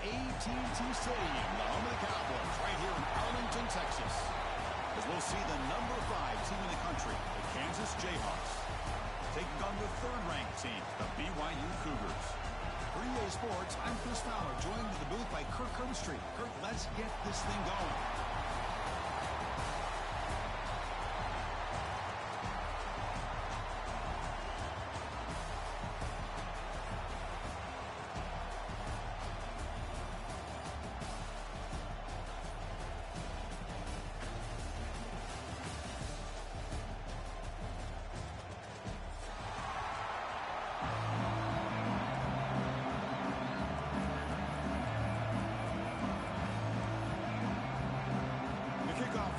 AT&T Stadium, the home of the Cowboys, right here in Arlington, Texas. As we'll see the number 5 team in the country, the Kansas Jayhawks, taking on the 3rd-ranked team, the BYU Cougars. For EA Sports, I'm Chris Fowler, joined in the booth by Kirk Herbstreit. Kirk, let's get this thing going.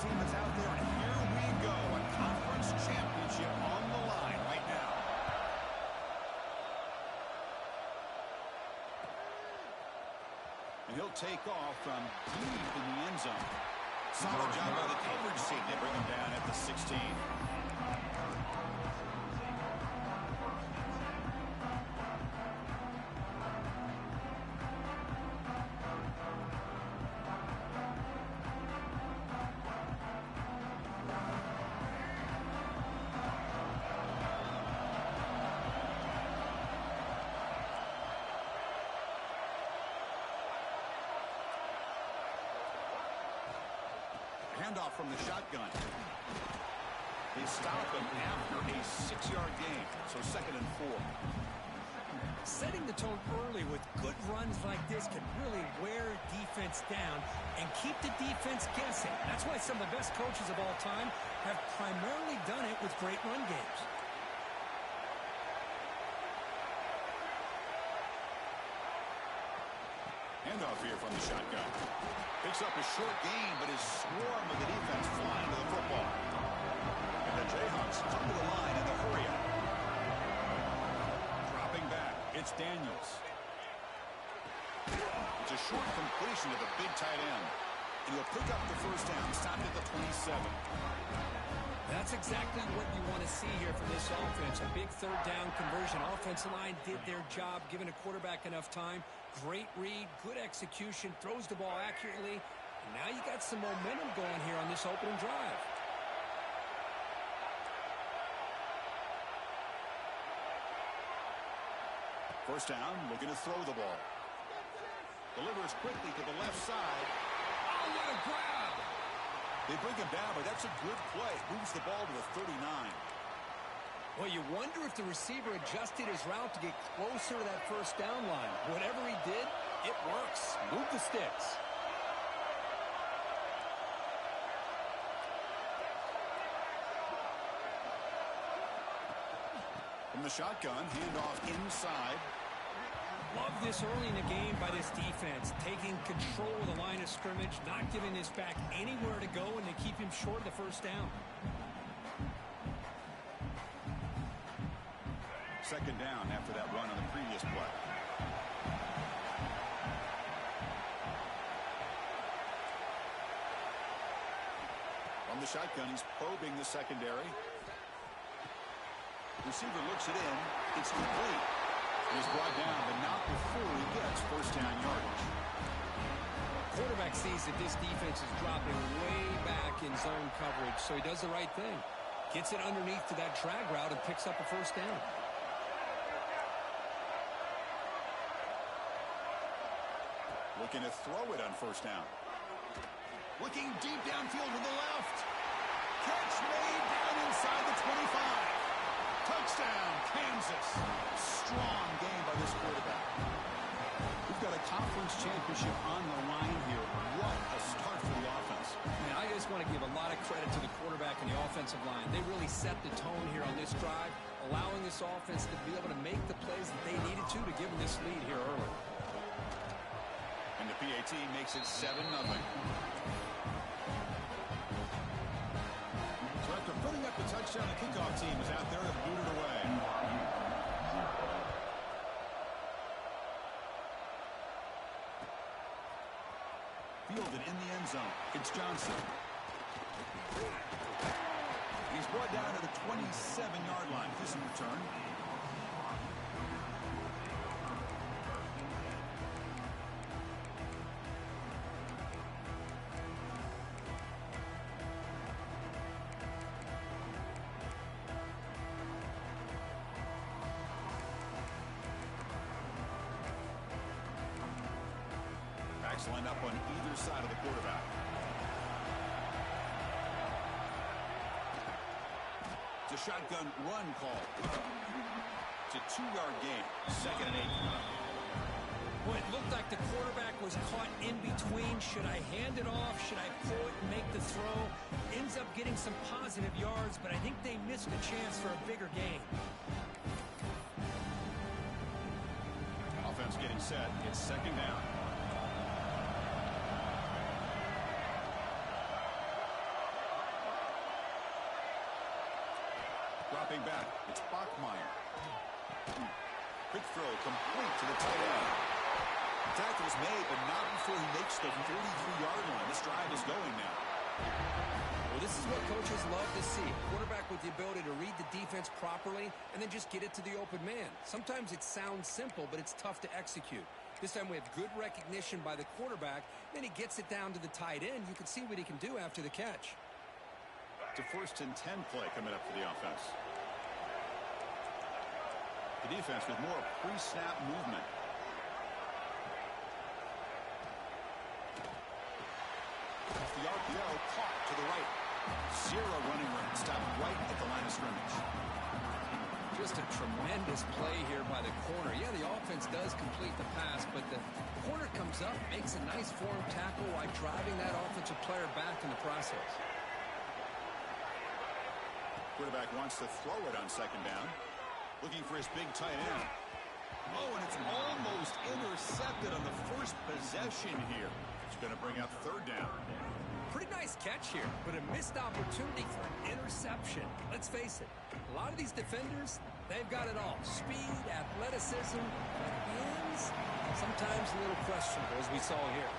Team is out there, and here we go. A conference championship on the line right now. And he'll take off from deep in the end zone. Solid job by the coverage team. They bring him down at the 16. Handoff from the shotgun. They stop him after a 6-yard gain. So 2nd and 4. Setting the tone early with good runs like this can really wear defense down and keep the defense guessing. That's why some of the best coaches of all time have primarily done it with great run games. Handoff here from the shotgun. Picks up a short gain, but is swarmed with the defense flying to the football. And the Jayhawks come to the line in the hurry-up. Dropping back, it's Daniels. It's a short completion to the big tight end. And he'll pick up the first down, stopped at the 27. That's exactly what you want to see here from this offense. A big 3rd down conversion. Offensive line did their job, giving a quarterback enough time. Great read, good execution, throws the ball accurately. And now you got some momentum going here on this opening drive. First down, looking to throw the ball. Delivers quickly to the left side. Oh, what a grab! They bring him down, but that's a good play. Moves the ball to the 39. Well, you wonder if the receiver adjusted his route to get closer to that first down line. Whatever he did, it works. Move the sticks. From the shotgun, handoff inside. Love this early in the game by this defense. Taking control of the line of scrimmage, not giving this back anywhere to go, and they keep him short of the first down. 2nd down after that run on the previous play. From the shotgun, he's probing the secondary. Receiver looks it in. It's complete. He's brought down, but not before he gets first down yardage. Quarterback sees that this defense is dropping way back in zone coverage, so he does the right thing. Gets it underneath to that drag route and picks up a first down. Looking to throw it on first down. Looking deep downfield to the left. Catch made down inside the 25. Touchdown, Kansas. Strong game by this quarterback. We've got a conference championship on the line here. What a start for the offense. Man, I just want to give a lot of credit to the quarterback and the offensive line. They really set the tone here on this drive, allowing this offense to be able to make the plays that they needed to give them this lead here early. And the PAT makes it 7-0. So after putting up the touchdown, the kickoff team is out there to boot it away. Fielded in the end zone. It's Johnson. He's brought down to the 27-yard line. This in return. Quarterbacks lined up on either side of the quarterback. It's a shotgun run call. It's a 2-yard gain. 2nd and 8. Well, it looked like the quarterback was caught in between. Should I hand it off? Should I pull it and make the throw? Ends up getting some positive yards, but I think they missed a chance for a bigger gain. Offense getting set. It's 2nd down. Dropping back. It's Bachmeier. Quick throw complete to the tight end. Tackle's made, but not before he makes the 43-yard line. This drive is going now. Well, this is what coaches love to see. A quarterback with the ability to read the defense properly and then just get it to the open man. Sometimes it sounds simple, but it's tough to execute. This time we have good recognition by the quarterback. Then he gets it down to the tight end. You can see what he can do after the catch. It's a 1st and 10 play coming up for the offense. The defense with more pre-snap movement. The RPO caught to the right. 0 running room. Stopped right at the line of scrimmage. Just a tremendous play here by the corner. Yeah, the offense does complete the pass, but the corner comes up, makes a nice form tackle while driving that offensive player back in the process. Quarterback wants to throw it on 2nd down. Looking for his big tight end. Oh, and it's almost intercepted on the first possession here. It's going to bring up 3rd down. Pretty nice catch here, but a missed opportunity for an interception. Let's face it, a lot of these defenders, they've got it all. Speed, athleticism, but hands, sometimes a little questionable, as we saw here.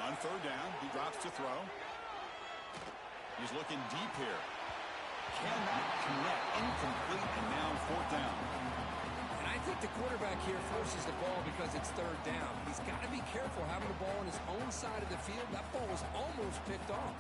On 3rd down, he drops to throw. He's looking deep here. Cannot connect. Incomplete, and now 4th down. And I think the quarterback here forces the ball because it's 3rd down. He's got to be careful having the ball on his own side of the field. That ball was almost picked off.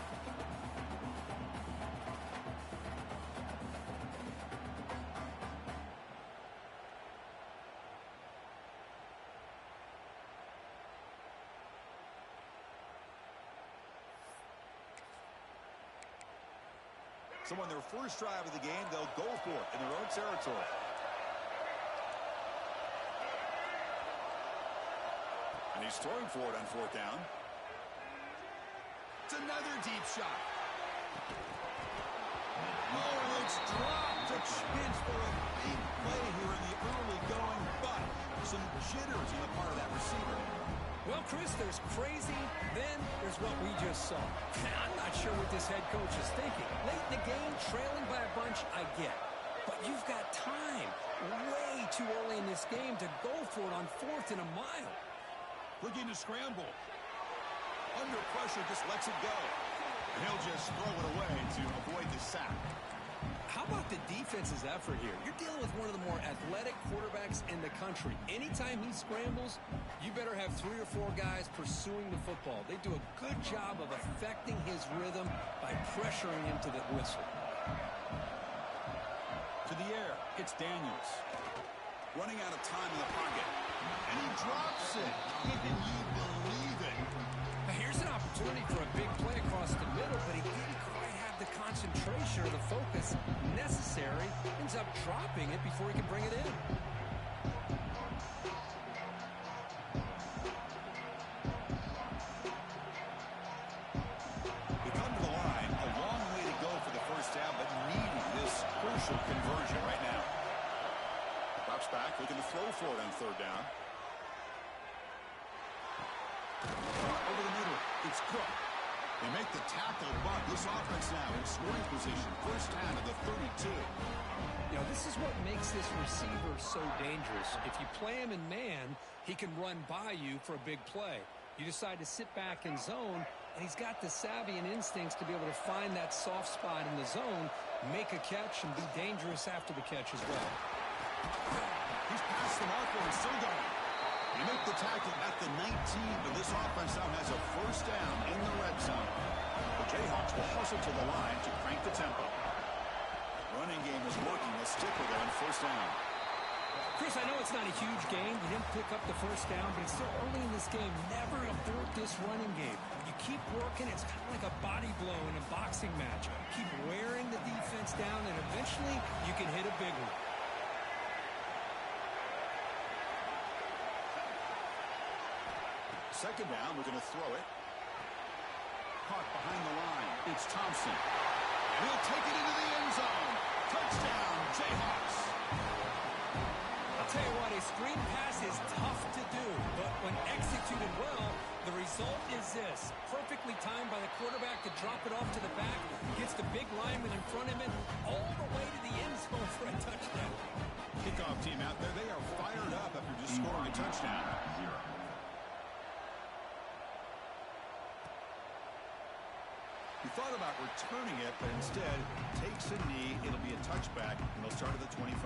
So on their first drive of the game, they'll go for it in their own territory. And he's throwing for it on 4th down. It's another deep shot. Oh, it's dropped. A chance for a big play here in the early going, but some jitters on the part of that receiver. Well, Chris, there's crazy, then there's what we just saw. I'm not sure what this head coach is thinking. Late in the game, trailing by a bunch, I get. But you've got time, way too early in this game, to go for it on 4th and a mile. Looking to scramble. Under pressure, just lets it go. And he'll just throw it away to avoid the sack. How about the defense's effort here? You're dealing with one of the more athletic quarterbacks in the country. Anytime he scrambles, you better have 3 or 4 guys pursuing the football. They do a good job of affecting his rhythm by pressuring him to the whistle. To the air, it's Daniels. Running out of time in the pocket. And he drops it. Can you believe it? Now here's an opportunity for a big play across the middle, but he didn't quite have the concentration or the focus necessary. Ends up dropping it before he can bring it in. We come to the line. A long way to go for the first down, but needing this crucial conversion right now. Drops back, looking to throw for it on 3rd down. Over the middle, it's Cook. They make the tackle, but this offense now in scoring position. First down to the 32. You know, this is what makes this receiver so dangerous. If you play him in man, he can run by you for a big play. You decide to sit back in zone, and he's got the savvy and instincts to be able to find that soft spot in the zone, make a catch, and be dangerous after the catch as well. He's past the marker and still going. They make the tackle at the 19, but this offense now has a first down in the red zone. The Jayhawks will hustle to the line to crank the tempo. Running game is working. They'll stick with it on first down. Chris, I know it's not a huge game. You didn't pick up the first down, but it's still early in this game. Never abort this running game. You keep working, it's kind of like a body blow in a boxing match. Keep wearing the defense down, and eventually you can hit a big one. Second down, we're going to throw it. Caught behind the line. It's Thompson. And he'll take it into the end zone. Touchdown, Jayhawks. I'll tell you what, a screen pass is tough to do, but when executed well, the result is this. Perfectly timed by the quarterback to drop it off to the back, gets the big lineman in front of him, all the way to the end zone for a touchdown. Kickoff team out there, they are fired up after just scoring a touchdown. He thought about returning it, but instead takes a knee. It'll be a touchback, and they'll start at the 25.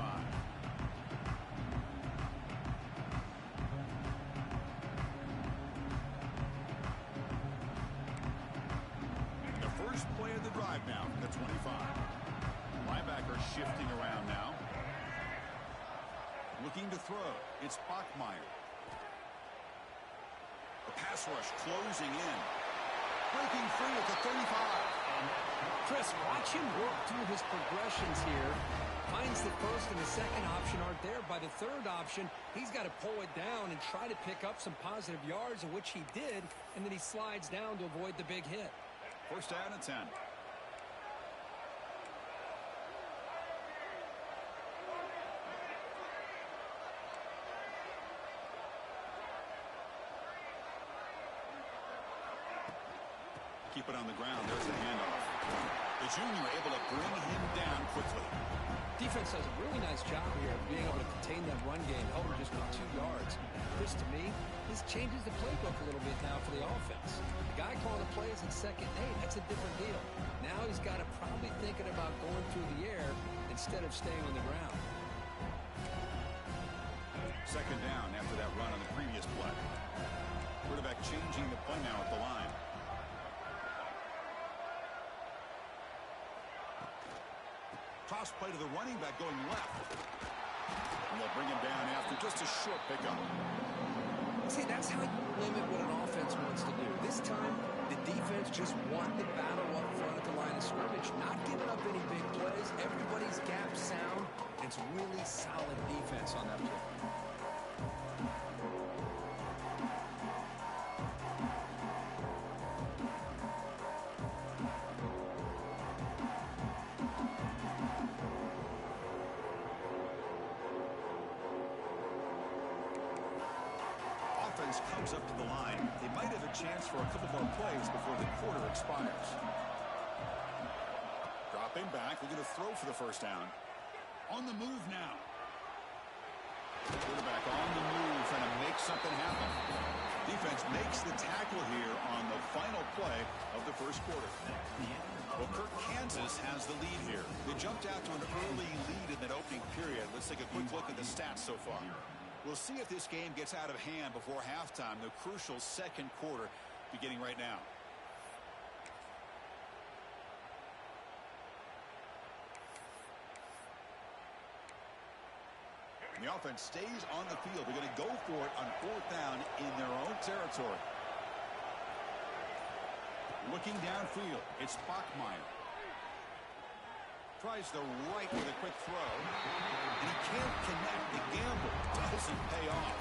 The first play of the drive now from the 25. Linebacker shifting around now. Looking to throw. It's Bachmeier. The pass rush closing in. Breaking free at the 35. Chris, watch him work through his progressions here. Finds the first and the second option aren't there. By the third option, he's got to pull it down and try to pick up some positive yards, of which he did, and then he slides down to avoid the big hit. First down and 10. Keep it on the ground. There's the handoff. The junior able to bring him down quickly. Defense does a really nice job here of being able to contain that run game, held him just with 2 yards. This, to me, this changes the playbook a little bit now for the offense. The guy calling the plays in 2nd and 8, that's a different deal. Now he's got to probably thinking about going through the air instead of staying on the ground. Second down after that run on the previous play. Quarterback changing the play now at the line. Toss play to the running back going left. And they'll bring him down after just a short pickup. See, that's how you limit what an offense wants to do. This time, the defense just won the battle up front at the line of scrimmage, not giving up any big plays. Everybody's gap sound. It's really solid defense on that play. Comes up to the line. They might have a chance for a couple more plays before the quarter expires. Dropping back. We're going to throw for the first down. On the move now. Quarterback on the move, trying to make something happen. Defense makes the tackle here on the final play of the first quarter. Well, Kirk, Kansas has the lead here. They jumped out to an early lead in that opening period. Let's take a quick look at the stats so far. We'll see if this game gets out of hand before halftime. The crucial second quarter beginning right now. And the offense stays on the field. They're going to go for it on 4th down in their own territory. Looking downfield, it's Bachmeier. Tries the right with a quick throw. And he can't connect. The gamble doesn't pay off.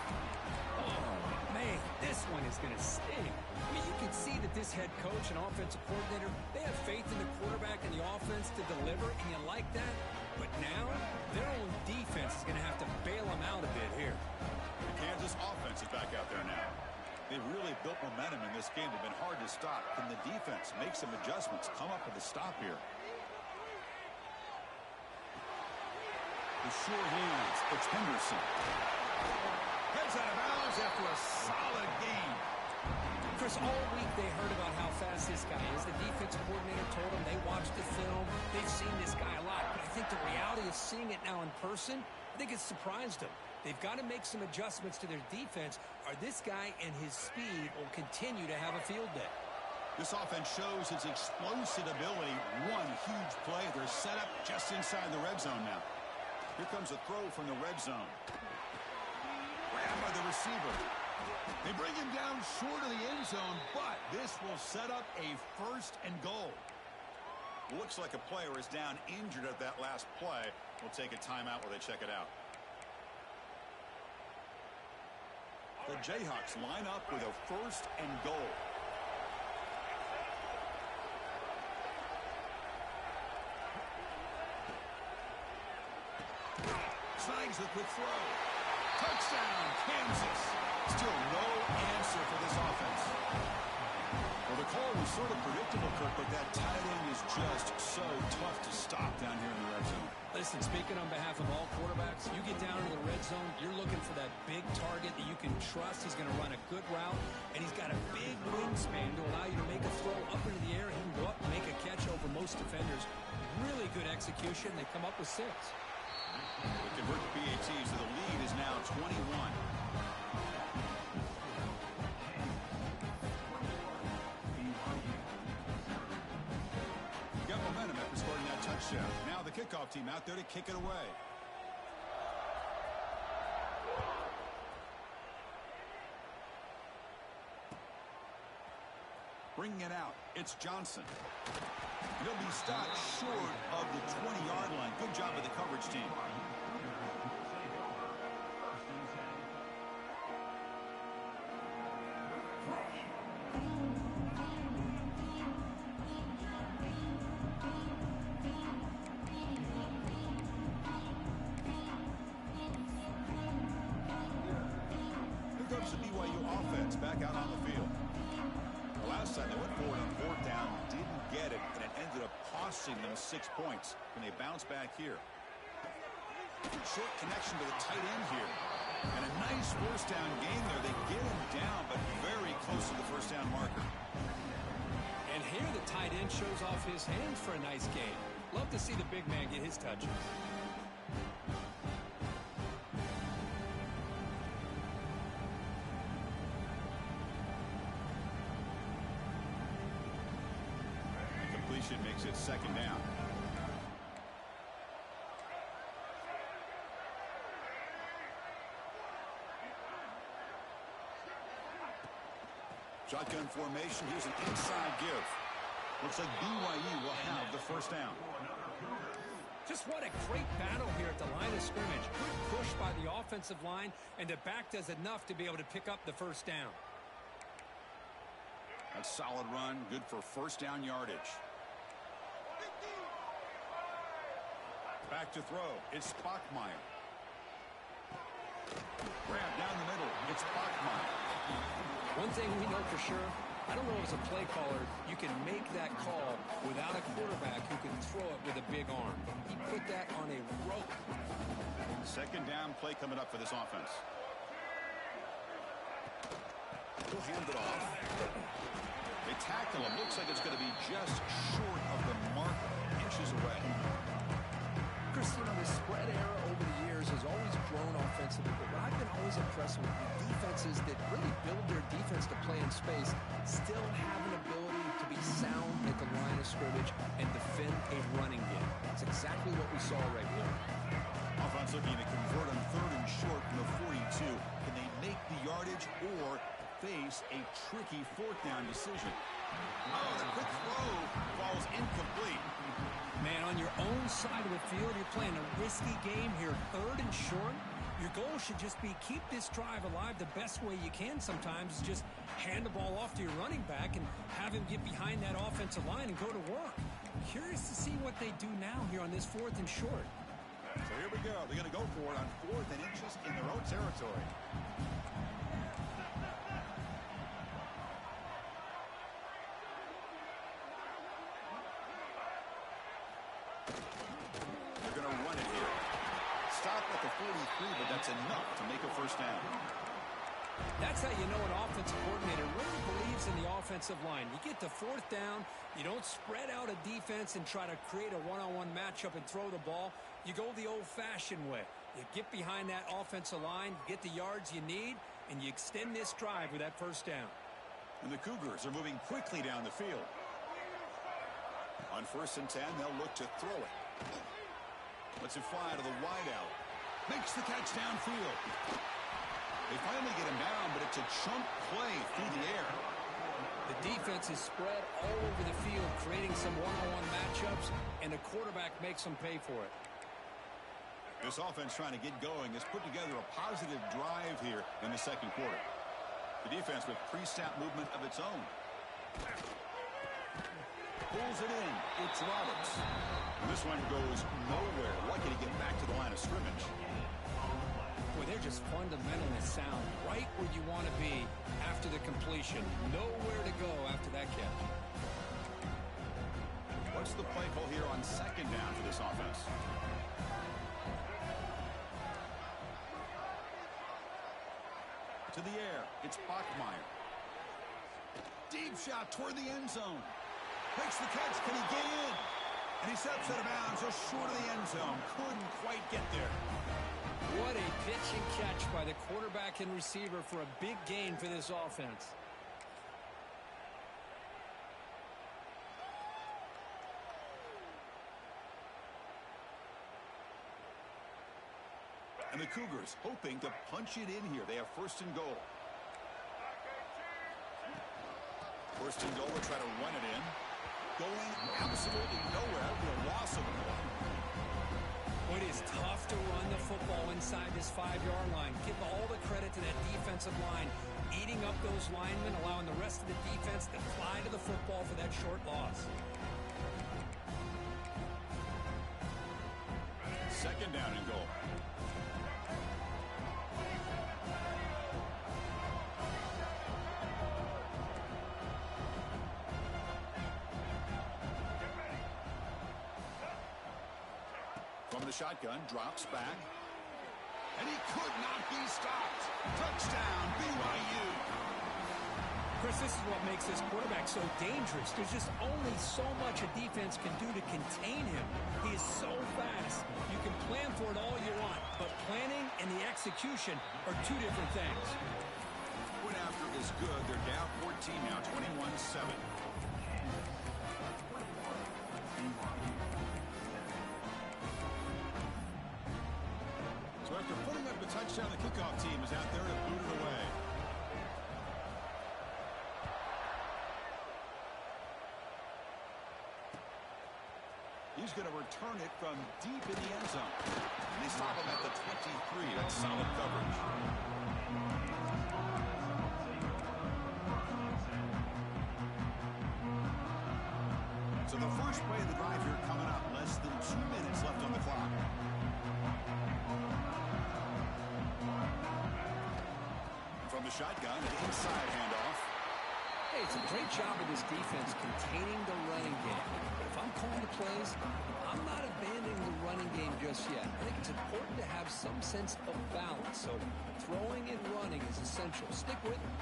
Oh, man, this one is going to sting. I mean, you can see that this head coach and offensive coordinator, they have faith in the quarterback and the offense to deliver, and you like that. But now, their own defense is going to have to bail them out a bit here. The Kansas offense is back out there now. They've really built momentum in this game. They've been hard to stop. Can the defense make some adjustments, come up with a stop here? The sure hands. It's Henderson. Heads out of bounds after a solid game. Chris, all week they heard about how fast this guy is. The defensive coordinator told them they watched the film. They've seen this guy a lot. But I think the reality of seeing it now in person, I think it's surprised them. They've got to make some adjustments to their defense, or this guy and his speed will continue to have a field day. This offense shows its explosive ability. One huge play. They're set up just inside the red zone now. Here comes a throw from the red zone. grab by the receiver. They bring him down short of the end zone, but this will set up a 1st and goal. Looks like a player is down injured at that last play. We'll take a timeout while they check it out. The Jayhawks line up with a 1st and goal. Snags the quick throw. Touchdown, Kansas. Still no answer for this offense. Well, the call was sort of predictable, Kirk, but that tight end is just so tough to stop down here in the red zone. Listen, speaking on behalf of all quarterbacks, you get down into the red zone, you're looking for that big target that you can trust. He's going to run a good route, and he's got a big wingspan to allow you to make a throw up into the air. He can go up and make a catch over most defenders. Really good execution. They come up with 6. They convert the PAT, so the lead is now 21. Got momentum after scoring that touchdown. Now the kickoff team out there to kick it away. Bringing it out, it's Johnson. He'll be stopped short of the 20-yard line. Good job of the coverage team. Here comes the BYU offense back out on the field. The last time they went forward on 4th down, didn't get it, and it ended up costing them 6 points when they bounce back here. Short connection to the tight end here. And a nice 1st down gain there. They get him down, but very close to the 1st down marker. And here the tight end shows off his hands for a nice gain. Love to see the big man get his touches. Makes it 2nd down. Shotgun formation. Here's an inside give. Looks like BYU will have the 1st down. Just what a great battle here at the line of scrimmage. Good push by the offensive line, and the back does enough to be able to pick up the 1st down. That's a solid run. Good for 1st down yardage. Back to throw. It's Bachmeier. Grab down the middle. It's Bachmeier. One thing we know for sure, I don't know as a play caller, you can make that call without a quarterback who can throw it with a big arm. He put that on a rope. 2nd down play coming up for this offense. He'll hand it off. They tackle him. Looks like it's going to be just short of the mark, inches away. Chris, you know, the spread era over the years has always grown offensively, but what I've been always impressed with the defenses that really build their defense to play in space still have an ability to be sound at the line of scrimmage and defend a running game. That's exactly what we saw right here. Offense looking to convert on 3rd and short from the 42. Can they make the yardage or face a tricky 4th down decision? Oh, the quick throw falls incomplete. Man, on your own side of the field, you're playing a risky game here. 3rd and short. Your goal should just be keep this drive alive the best way you can sometimes. Just hand the ball off to your running back and have him get behind that offensive line and go to work. Curious to see what they do now here on this 4th and short. So here we go. They're going to go for it on 4th and inches in their own territory. They're going to run it here. Stop at the 43, but that's enough to make a 1st down. That's how you know an offensive coordinator really believes in the offensive line. You get to 4th down, you don't spread out a defense and try to create a one-on-one matchup and throw the ball. You go the old-fashioned way. You get behind that offensive line, get the yards you need, and you extend this drive with that 1st down. And the Cougars are moving quickly down the field. On 1st and 10, they'll look to throw it. Lets it fly to the wideout. Makes the catch downfield. They finally get him down, but it's a chunk play through the air. The defense is spread all over the field, creating some one-on-one matchups, and the quarterback makes them pay for it. This offense trying to get going has put together a positive drive here in the second quarter. The defense with pre-snap movement of its own. Pulls it in. It's Roberts. And this one goes nowhere. Lucky to get back to the line of scrimmage. Boy, they're just fundamentally sound. Right where you want to be after the completion. Nowhere to go after that catch. What's the play call here on second down for this offense? To the air. It's Bachmeier. Deep shot toward the end zone. Makes the catch. Can he get in? And he steps out of bounds just short of the end zone. Couldn't quite get there. What a pitch and catch by the quarterback and receiver for a big gain for this offense. And the Cougars hoping to punch it in here. They have first and goal. First and goal, we'll try to run it in. Going absolutely nowhere. The loss of the ball. It is tough to run the football inside this 5-yard line. Give all the credit to that defensive line. Eating up those linemen, allowing the rest of the defense to fly to the football for that short loss. Second down and goal. From the shotgun, drops back. And he could not be stopped. Touchdown, BYU. Chris, this is what makes this quarterback so dangerous. There's just only so much a defense can do to contain him. He is so fast. You can plan for it all you want, but planning and the execution are two different things. Point after is good. They're down 14 now, 21-7. So after putting up a touchdown, the kickoff team is out there to boot it away. He's going to return it from deep in the end zone. And they stop him at the 23. That's solid coverage. So the first play of the drive here coming up. Less than 2 minutes left on the clock. From the shotgun, an inside handoff. Hey, it's a great job of this defense containing the running game. But if I'm calling the plays, I'm not abandoning the running game just yet. I think it's important to have some sense of balance. So throwing and running is essential. Stick with it.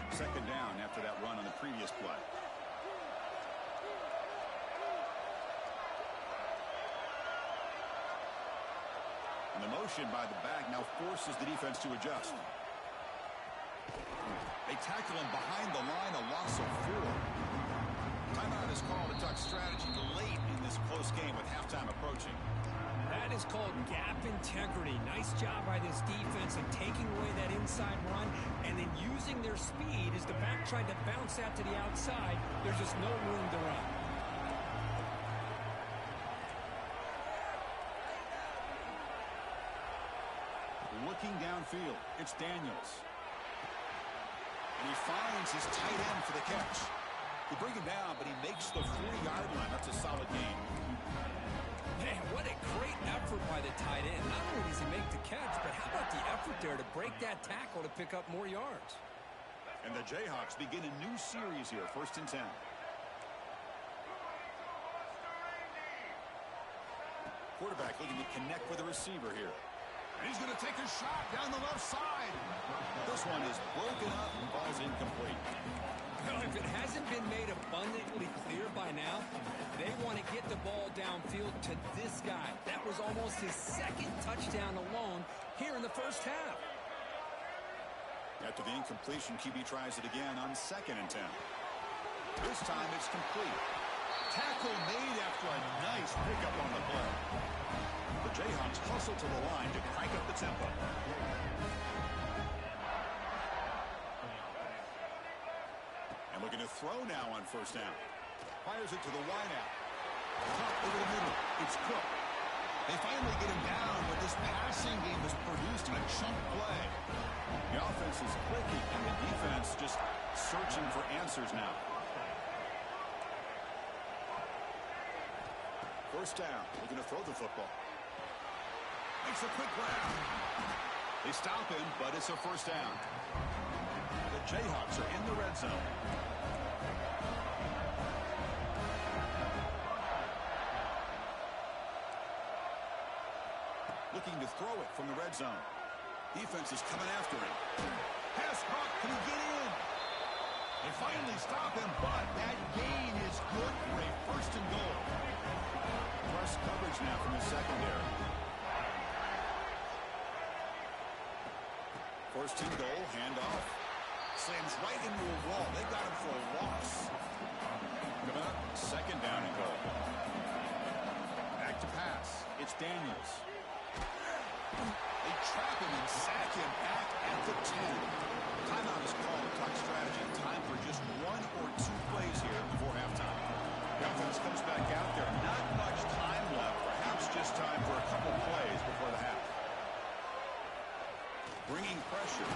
Second down after that run on the previous play. And the motion by the back now forces the defense to adjust. They tackle him behind the line, a loss of 4. Timeout is called. It talks strategy late in this close game with halftime approaching. That is called gap integrity. Nice job by this defense of taking away that inside run and then using their speed as the back tried to bounce out to the outside. There's just no room to run. Looking downfield, it's Daniels. And he finds his tight end for the catch. They bring him down, but he makes the 40-yard line. That's a solid gain. Man, what a great effort by the tight end. Not only does he make the catch, but how about the effort there to break that tackle to pick up more yards? And the Jayhawks begin a new series here, 1st and 10. Quarterback looking to connect with a receiver here. And he's going to take a shot down the left side. This one is broken up and falls incomplete. Well, if it hasn't been made abundantly clear by now, they want to get the ball downfield to this guy. That was almost his second touchdown alone here in the first half. After the incompletion, QB tries it again on 2nd and 10. This time it's complete. Tackle made after a nice pickup on the play. The Jayhawks hustle to the line to crank up the tempo. Looking to throw now on first down. Fires it to the wideout. Up over the middle. It's Cook. They finally get him down, but this passing game has produced a chunk play. The offense is clicking, and the defense just searching for answers now. First down. Looking to throw the football. Makes a quick grab. They stop him, but it's a first down. The Jayhawks are in the red zone. Looking to throw it from the red zone. Defense is coming after him. Pass caught. Can he get in? They finally stop him, but that gain is good for a first and goal. Press coverage now from the secondary. First and goal, handoff. Slams right into a wall. They got him for a loss. Coming up, second down and goal. Back to pass. It's Daniels. They trap him and sack him back at the 10. Timeout is called. Talk strategy. Time for just one or two plays here before halftime. The offense comes back out there. Not much time left. Perhaps just time for a couple plays before the half. Bringing pressure.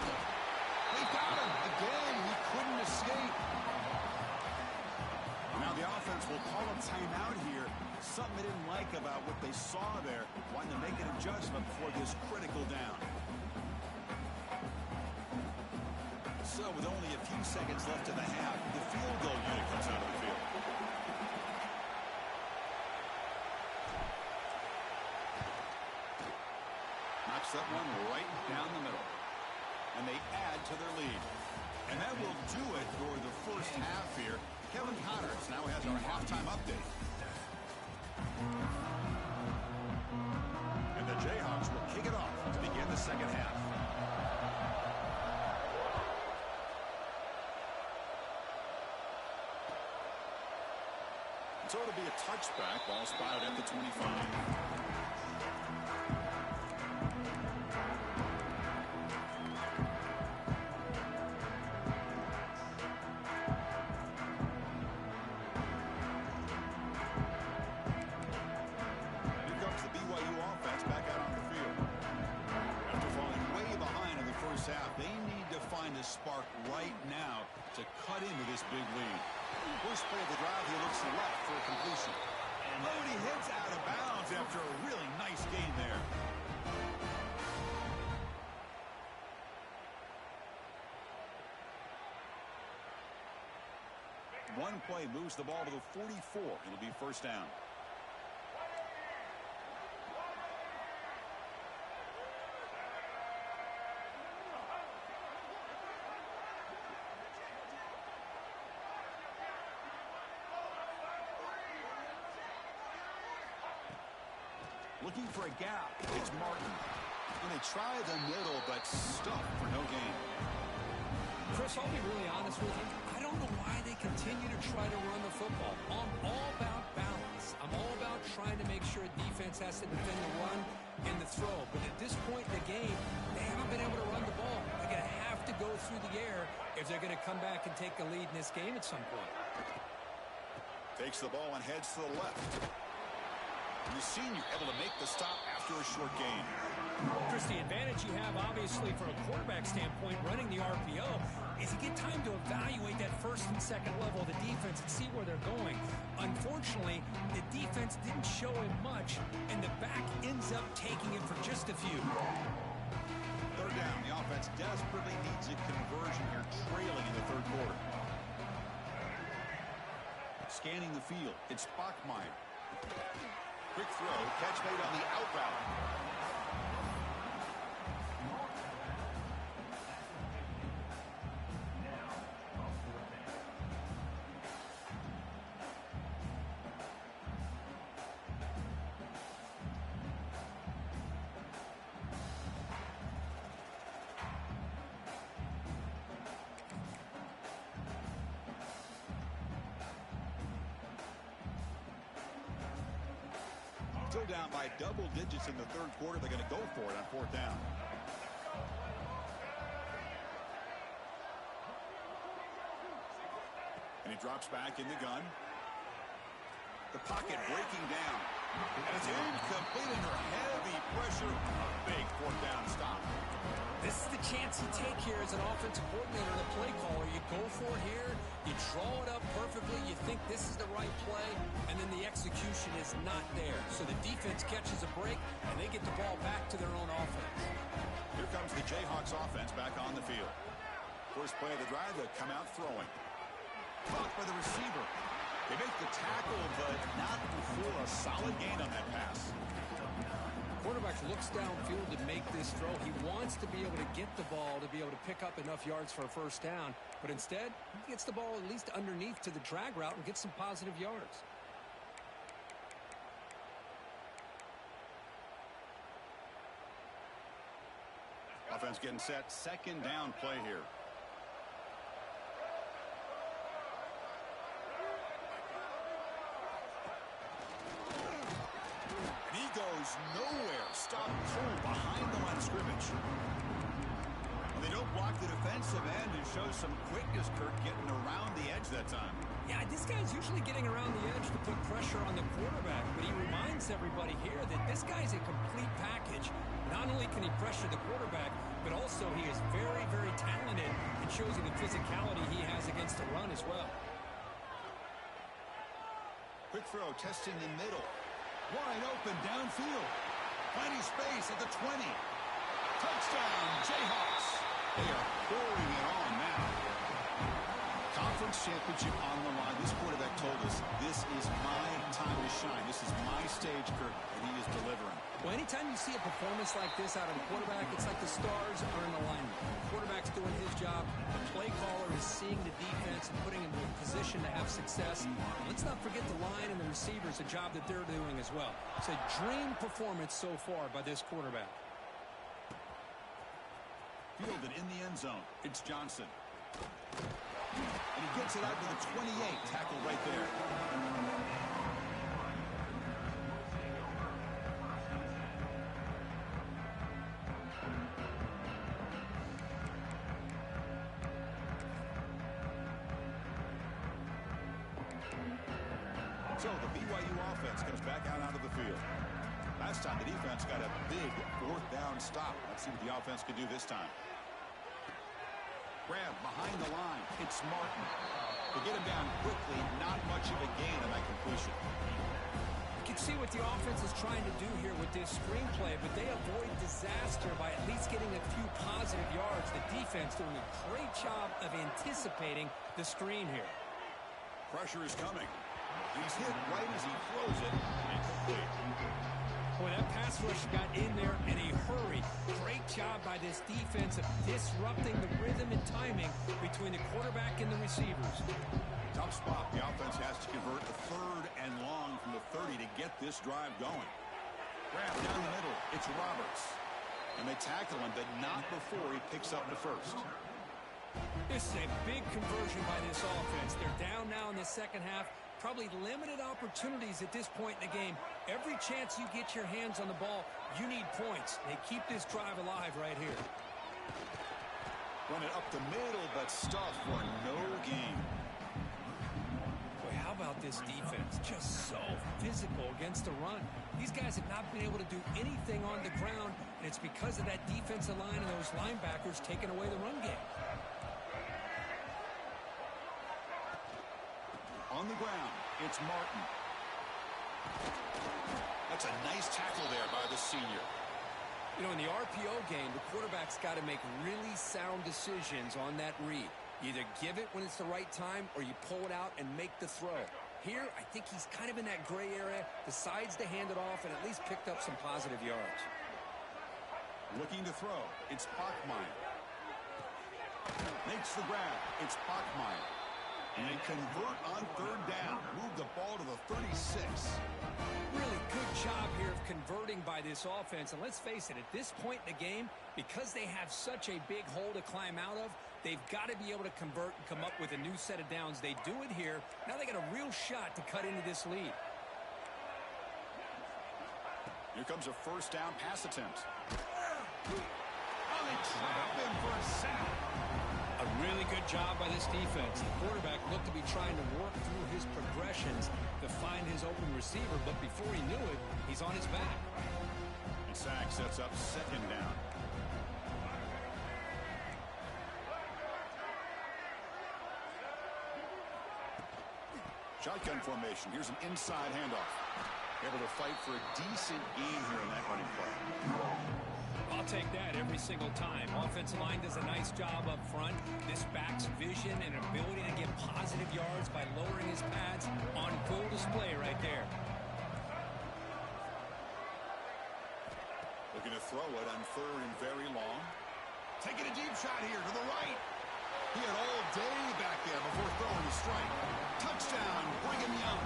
They got him again. He couldn't escape. Now the offense will call a timeout here. Something they didn't like about what they saw there. Wanting to make an adjustment before this critical down. So with only a few seconds left in the half, the field goal unit comes out of the field. Knocks that one right down the middle. And they add to their lead. And that will do it for the first half here. Kevin Connors now has our halftime update. And the Jayhawks will kick it off to begin the second half. So it'll be a touchback. Ball spotted at the 25. BYU offense back out on the field. After falling way behind in the first half, they need to find a spark right now to cut into this big lead. First play of the drive, he looks left for a completion. And Mooney hits out of bounds after a really nice gain there. One play moves the ball to the 44. It'll be first down. Looking for a gap. It's Martin. And they try the middle, but stuffed for no gain. Chris, I'll be really honest with you. I don't know why they continue to try to run the football. I'm all about balance. I'm all about trying to make sure defense has to defend the run and the throw. But at this point in the game, they haven't been able to run the ball. They're going to have to go through the air if they're going to come back and take the lead in this game at some point. Takes the ball and heads to the left. And the senior able to make the stop after a short gain. Chris, the advantage you have, obviously, from a quarterback standpoint, running the RPO, is you get time to evaluate that first and second level of the defense and see where they're going. Unfortunately, the defense didn't show him much, and the back ends up taking it for just a few. Third down. The offense desperately needs a conversion here, trailing in the third quarter. Scanning the field. It's Bachmeier. Quick throw, catch made on the out route. Still down by double digits in the third quarter. They're going to go for it on fourth down. he drops back in the gun. The pocket breaking down. And it's incomplete under heavy pressure. A big fourth down stop. This is the chance you take here as an offensive coordinator and a play caller. You go for it here. You draw it up perfectly. You think this is the right play. And then the execution is not there. So the defense catches a break, and they get the ball back to their own offense. Here comes the Jayhawks offense back on the field. First play of the drive, they come out throwing. Caught by the receiver. They make the tackle, but not before a solid gain on that pass. Quarterback looks downfield to make this throw. He wants to be able to get the ball to be able to pick up enough yards for a first down. But instead, he gets the ball at least underneath to the drag route and gets some positive yards. Offense getting set. Second down play here. He goes nowhere. Stop cold behind the line of scrimmage. Well, they don't block the defensive end and show some quickness, Kirk, getting around the edge that time. Yeah, this guy's usually getting around the edge to put pressure on the quarterback, but he reminds everybody here that this guy's a complete package. Not only can he pressure the quarterback, but also he is very, very talented and shows you the physicality he has against the run as well. Quick throw, testing the middle. Wide open downfield. Finding space at the 20. Touchdown, Jayhawks. They are pouring it on now. Conference championship on the line. This quarterback told us, this is my time to shine. This is my stage, Kirk, and he is delivering. Well, anytime you see a performance like this out of a quarterback, it's like the stars are in alignment. The quarterback's doing his job. The play caller is seeing the defense and putting him in a position to have success. And let's not forget the line and the receivers, a job that they're doing as well. It's a dream performance so far by this quarterback. Fielded in the end zone. It's Johnson. And he gets it out to the 28. Tackle right there. So the BYU offense comes back out onto the field. Last time the defense got a big fourth down stop. Let's see what the offense can do this time. Grab behind the line. It's Martin. To get him down quickly, not much of a gain on that completion. You can see what the offense is trying to do here with this screenplay, but they avoid disaster by at least getting a few positive yards. The defense doing a great job of anticipating the screen here. Pressure is coming. He's hit right as he throws it. Incomplete. Boy, that pass rush got in there in a hurry. Great job by this defense of disrupting the rhythm and timing between the quarterback and the receivers. Tough spot. The offense has to convert the third and long from the 30 to get this drive going. Grab down the middle. It's Roberts. And they tackle him, but not before he picks up the first. This is a big conversion by this offense. They're down now in the second half. Probably limited opportunities at this point in the game. Every chance you get your hands on the ball, you need points. They keep this drive alive right here. Run it up the middle, but stuffed for no gain. Boy, how about this defense? Just so physical against the run. These guys have not been able to do anything on the ground, and it's because of that defensive line and those linebackers taking away the run game. On the ground, it's Martin. That's a nice tackle there by the senior. You know, in the RPO game, the quarterback's got to make really sound decisions on that read. You either give it when it's the right time or you pull it out and make the throw. Here, I think he's kind of in that gray area, decides to hand it off and at least picked up some positive yards. Looking to throw, it's Bachmeyer. Makes the grab, it's Bachmeyer. And they convert on third down. Move the ball to the 36. Really good job here of converting by this offense. And let's face it, at this point in the game, because they have such a big hole to climb out of, they've got to be able to convert and come up with a new set of downs. They do it here. Now they got a real shot to cut into this lead. Here comes a first down pass attempt. Oh, they trap him for a sack. A really good job by this defense. The quarterback looked to be trying to work through his progressions to find his open receiver, but before he knew it, he's on his back. And sack sets up second down. Shotgun formation. Here's an inside handoff. Able to fight for a decent gain here in that running play. I'll take that every single time. Offensive line does a nice job up front. This back's vision and ability to get positive yards by lowering his pads on full display right there. Looking to throw it on third and very long. Taking a deep shot here to the right. He had all day back there before throwing the strike. Touchdown, Brigham Young.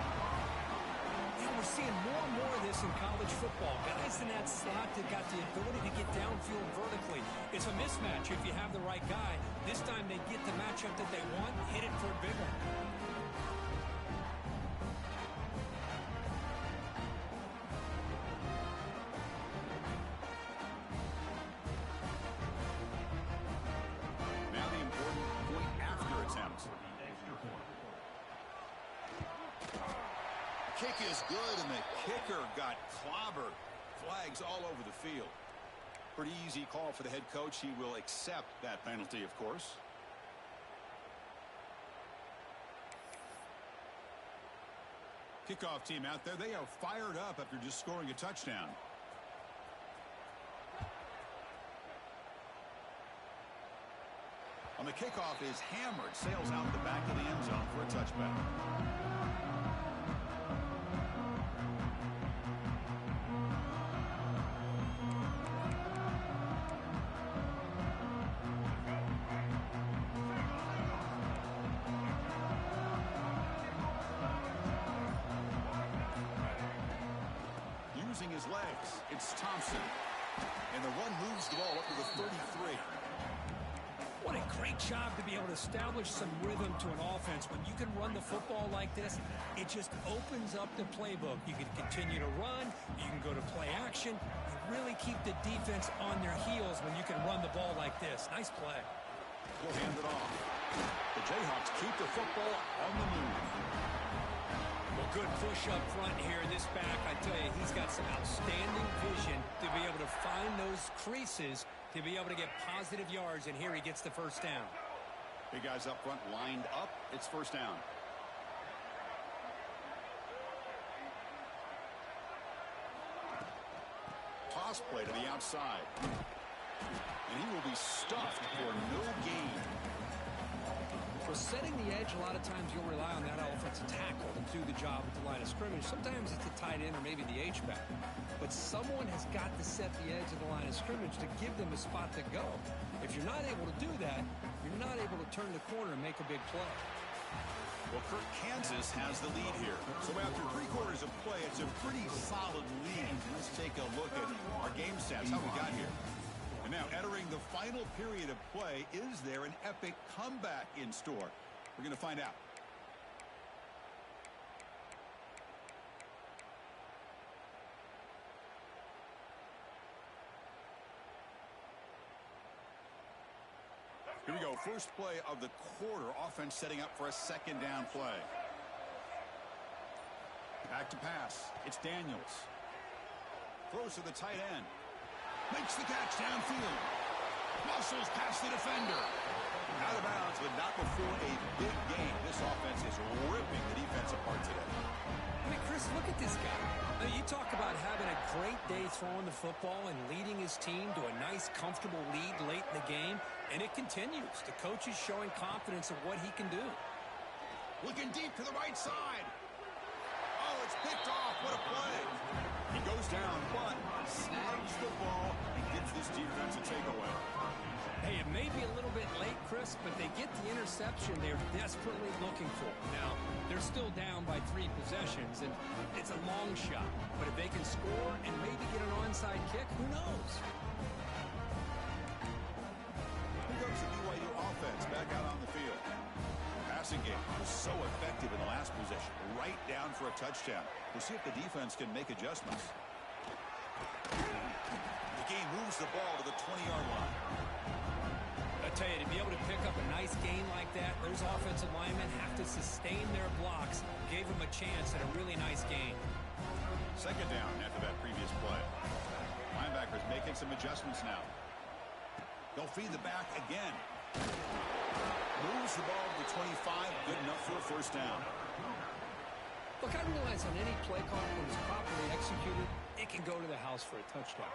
Yeah, we're seeing more and more of this in college football. Guys in that slot that got the ability to get downfield vertically. It's a mismatch if you have the right guy. This time they get the matchup that they want, hit it for a big one. Now the important point after attempt. Kick is good, and the kicker got clobbered. Flags all over the field. Pretty easy call for the head coach. He will accept that penalty, of course. Kickoff team out there. They are fired up after just scoring a touchdown. On the kickoff is hammered. Sails out the back of the end zone for a touchback. Using his legs, it's Thompson. And the run moves the ball up to the 33. What a great job to be able to establish some rhythm to an offense. When you can run the football like this, it just opens up the playbook. You can continue to run. You can go to play action. You really keep the defense on their heels when you can run the ball like this. Nice play. We'll hand it off. The Jayhawks keep the football on the move. Well, good push up front here. This back, I tell you, he's got some outstanding vision to be able to find those creases to be able to get positive yards, and here he gets the first down. Big guys up front lined up. It's first down. Toss play to the outside. And he will be stuffed for no gain. For setting the edge, a lot of times you'll rely on that offensive tackle to do the job at the line of scrimmage. Sometimes it's a tight end or maybe the H-back. But someone has got to set the edge of the line of scrimmage to give them a spot to go. If you're not able to do that, you're not able to turn the corner and make a big play. Well, Kansas has the lead here. So after 3/4 of play, it's a pretty solid lead. Let's take a look at our game stats, how we got here. And now entering the final period of play, is there an epic comeback in store? We're going to find out. Here we go. First play of the quarter. Offense setting up for a second down play. Back to pass. It's Daniels. Throws to the tight end. Makes the catch downfield. Muscles past the defender. Out of bounds, but not before a big game. This offense is ripping the defense apart today. I mean, Chris, look at this guy. I mean, you talk about having a great day throwing the football and leading his team to a nice, comfortable lead late in the game, and it continues. The coach is showing confidence of what he can do. Looking deep to the right side. Oh, it's picked off. What a play. He goes down, but snags the ball and gives this defense a takeaway. Hey, it may be a little bit late, Chris, but they get the interception they're desperately looking for. Now, they're still down by 3 possessions, and it's a long shot. But if they can score and maybe get an onside kick, who knows? Here comes the BYU offense back out on the field. Passing game was so effective in the last possession, right down for a touchdown. We'll see if the defense can make adjustments. The game moves the ball to the 20-yard line. A Tell you, to be able to pick up a nice gain like that, those offensive linemen have to sustain their blocks. Gave them a chance at a really nice gain. Second down after that previous play. Linebackers making some adjustments now. They'll feed the back again. Moves the ball to the 25. Good enough for a first down. Look, I realize on any play call, when it's properly executed, it can go to the house for a touchdown.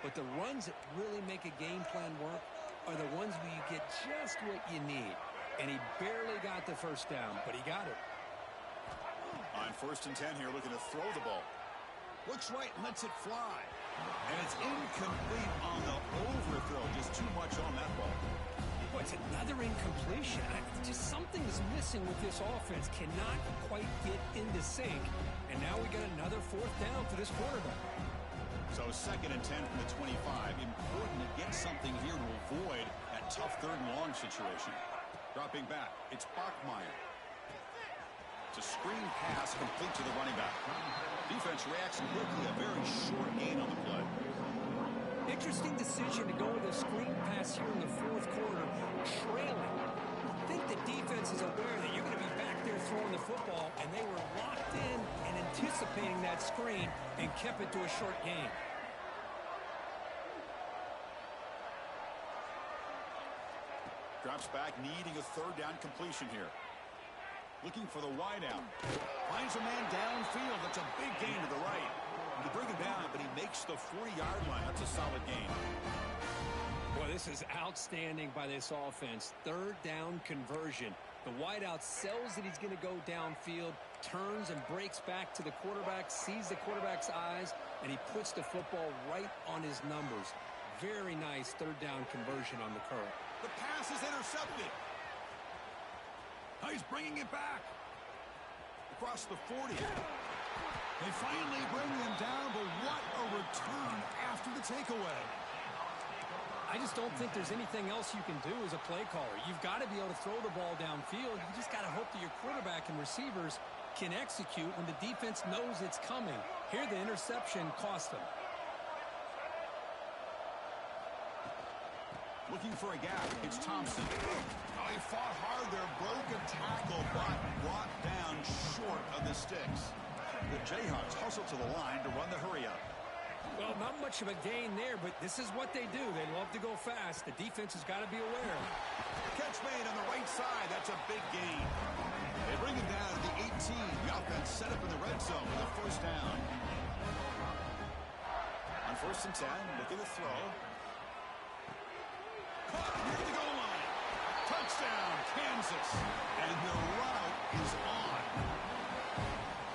But the runs that really make a game plan work are the ones where you get just what you need. And he barely got the first down, but he got it. On 1st and 10 here, looking to throw the ball. Looks right and lets it fly. And it's incomplete on the overthrow. Just too much on that ball. Boy, it's another incompletion. Just something is missing with this offense. Cannot quite get into sync. And now we got another 4th down for this quarterback. So 2nd and 10 from the 25. Important to get something here to avoid that tough 3rd and long situation. Dropping back, it's Bachmeier. It's a screen pass complete to the running back. Defense reacts quickly. A very short gain on the play. Interesting decision to go with a screen pass here in the 4th quarter, trailing. I think the defense is aware that you're going to be back there throwing the football, and they were locked in and anticipating that screen and kept it to a short gain. Drops back, needing a 3rd down completion here. Looking for the wide out. Finds a man downfield. That's a big gain to the right. They bring him down, but he makes the 40-yard line. That's a solid gain. Boy, this is outstanding by this offense. 3rd down conversion. The wideout sells that he's going to go downfield, turns and breaks back to the quarterback, sees the quarterback's eyes, and he puts the football right on his numbers. Very nice 3rd down conversion on the curve. The pass is intercepted. He's bringing it back. Across the 40. They finally bring him down, but what a return after the takeaway. I just don't think there's anything else you can do as a play caller. You've got to be able to throw the ball downfield. You just got to hope that your quarterback and receivers can execute when the defense knows it's coming. Here, the interception cost them. Looking for a gap. It's Thompson. Oh, he fought hard there. Broken tackle, but brought down short of the sticks. The Jayhawks hustle to the line to run the hurry up. Well, not much of a gain there, but this is what they do. They love to go fast. The defense has got to be aware. Catch made on the right side. That's a big gain. They bring him down to the 18. The offense set up in the red zone with a first down. On 1st and 10, looking to throw. Caught near the goal line. Touchdown, Kansas. And the route is on.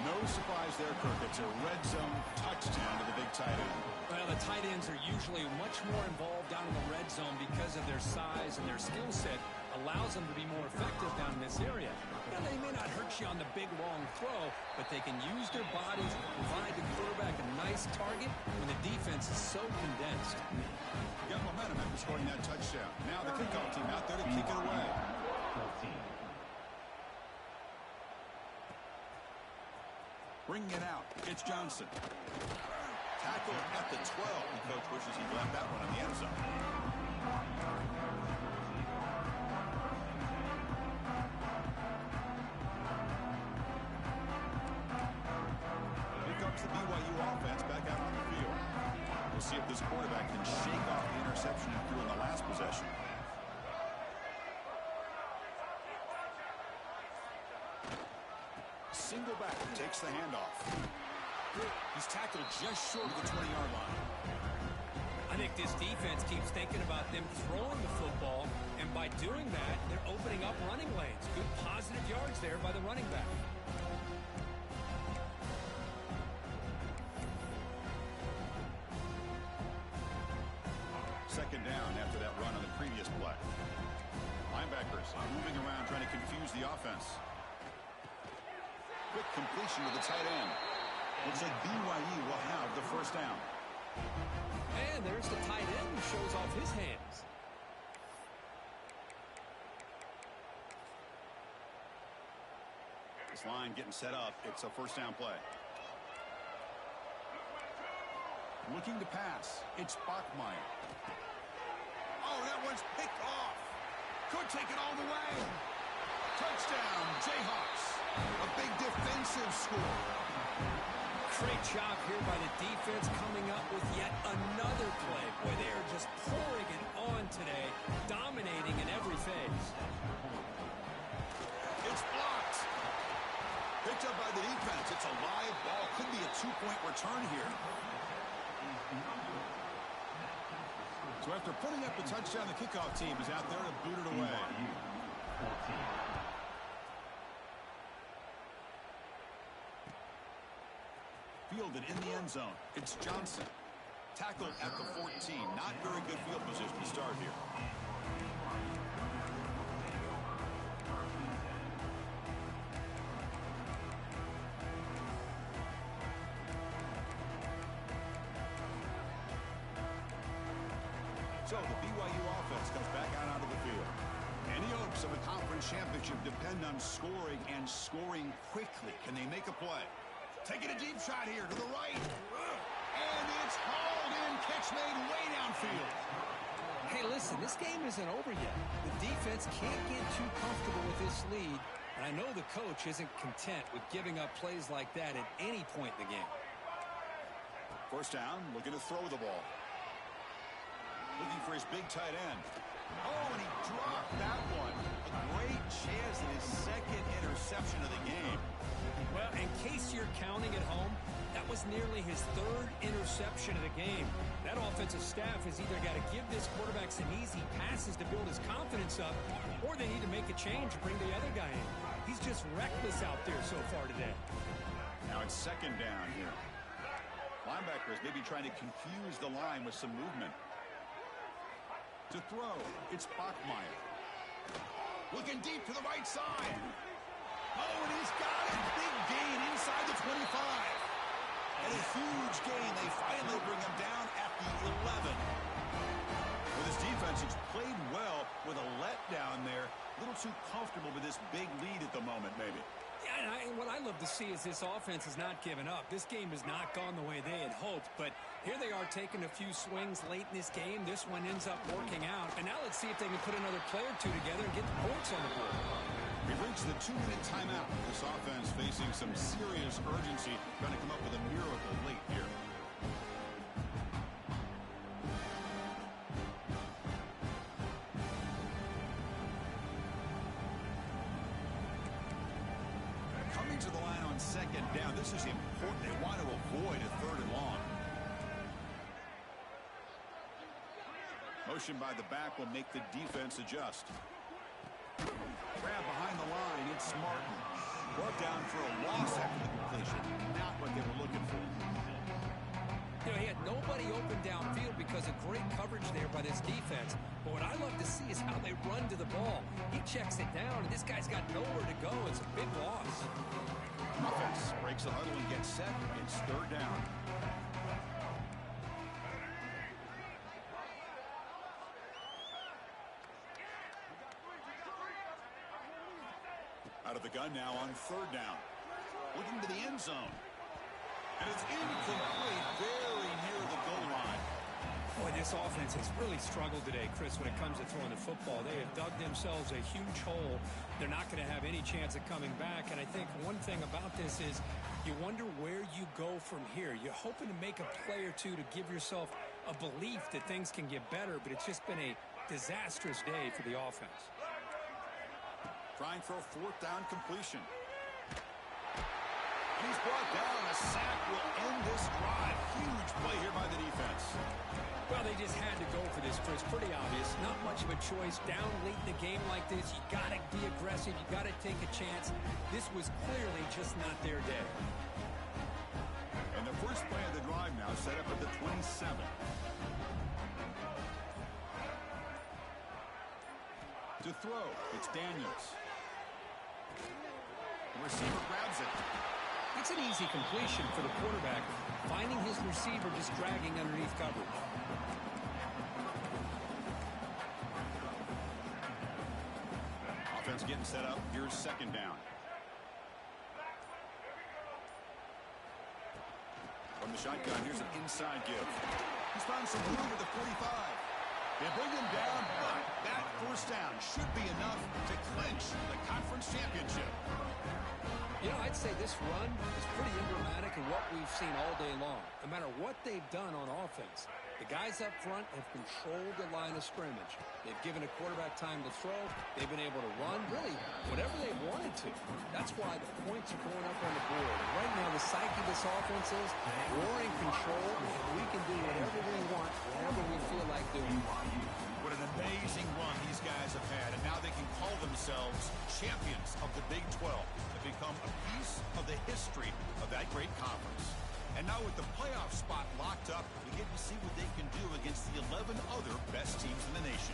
No surprise there, Kirk. It's a red zone touchdown to the big tight end. Well, the tight ends are usually much more involved down in the red zone because of their size and their skill set allows them to be more effective down in this area. Now, they may not hurt you on the big, long throw, but they can use their bodies to provide the quarterback a nice target when the defense is so condensed. Got momentum after scoring that touchdown. Now the kickoff team out there to kick it away. Bringing it out. It's Johnson. Tackle at the 12. The coach wishes he'd left that one in the end zone. Here comes the BYU offense back out on the field. We'll see if this quarterback can shake off the interception he threw in the last possession. Single back, takes the handoff. He's tackled just short of the 20-yard line. I think this defense keeps thinking about them throwing the football, and by doing that, they're opening up running lanes. Good positive yards there by the running back. Second down after that run on the previous play. Linebackers are moving around trying to confuse the offense. Quick completion to the tight end. Looks like BYU will have the first down. And there's the tight end who shows off his hands. This line getting set up. It's a first down play. Looking to pass. It's Bachmeier. Oh, that one's picked off. Could take it all the way. Touchdown, Jayhawks. A big defensive score. Great job here by the defense coming up with yet another play. Boy, they are just pouring it on today, dominating in every phase. It's blocked. Picked up by the defense. It's a live ball. Could be a two-point return here. So after putting up the touchdown, the kickoff team is out there to boot it away. Fielded in the end zone. It's Johnson. Tackled at the 14. Not very good field position to start here. So the BYU offense comes back out onto the field. Any hopes of a conference championship depend on scoring and scoring quickly. Can they make a play? Taking a deep shot here to the right. And it's hauled in. Catch made way downfield. Hey, listen, this game isn't over yet. The defense can't get too comfortable with this lead. And I know the coach isn't content with giving up plays like that at any point in the game. First down, looking to throw the ball. Looking for his big tight end. Oh, and he dropped that one. A great chance at his second interception of the game. Well, in case you're counting at home, that was nearly his third interception of the game. That offensive staff has either got to give this quarterback some easy passes to build his confidence up, or they need to make a change and bring the other guy in. He's just reckless out there so far today. Now it's second down here. Linebackers maybe trying to confuse the line with some movement. To throw, it's Bachmeier. Looking deep to the right side. Oh, and he's got it. Big gain inside the 25. And a huge gain. They finally bring him down at the 11. Well, this defense has played well with a letdown there. A little too comfortable with this big lead at the moment, maybe. Yeah, and what I love to see is this offense has not given up. This game has not gone the way they had hoped, but here they are taking a few swings late in this game. This one ends up working out, and now let's see if they can put another play or two together and get the points on the board. We've reached the 2-minute timeout. This offense facing some serious urgency, trying to come up with a miracle late here. Coming to the line on second down. This is important. They want to avoid a third and long. Motion by the back will make the defense adjust. Grab behind the line. It's Martin. Brought down for a loss after the completion. Not what they were looking for. You know, he had nobody open downfield because of great coverage there by this defense. But what I love to see is how they run to the ball. He checks it down, and this guy's got nowhere to go. It's a big loss. Offense breaks the huddle and gets set. It's third down. Out of the gun now on third down. Looking to the end zone. And it's incomplete, very near the goal line. Boy, this offense has really struggled today, Chris, when it comes to throwing the football. They have dug themselves a huge hole. They're not going to have any chance of coming back. And I think one thing about this is you wonder where you go from here. You're hoping to make a play or two to give yourself a belief that things can get better, but it's just been a disastrous day for the offense. Trying for a fourth down completion. He's brought down. A sack will end this drive. Huge play here by the defense. Well, they just had to go for this, Chris. Pretty obvious. Not much of a choice. Down late in the game like this, you got to be aggressive. You got to take a chance. This was clearly just not their day. And the first play of the drive now set up at the 27. To throw, it's Daniels. The receiver grabs it. It's an easy completion for the quarterback, finding his receiver just dragging underneath coverage. Offense getting set up. Here's second down. From the shotgun, here's an inside give. He's found some room at the 45. They bring him down, but That first down should be enough to clinch the conference championship. You know, I'd say this run is pretty emblematic of what we've seen all day long. No matter what they've done on offense, the guys up front have controlled the line of scrimmage. They've given a quarterback time to throw. They've been able to run, really, whatever they wanted to. That's why the points are going up on the board. And right now, the psyche of this offense is we're in control, and we can do whatever we want, whenever we feel like doing. What an amazing run these guys have had, and now they can call themselves champions of the Big 12. They've become a piece of the history of that great conference. And now with the playoff spot locked up, we get to see what they can do against the 11 other best teams in the nation.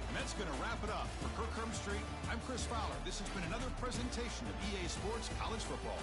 And that's going to wrap it up. For Kirk Street, I'm Chris Fowler. This has been another presentation of EA Sports College Football.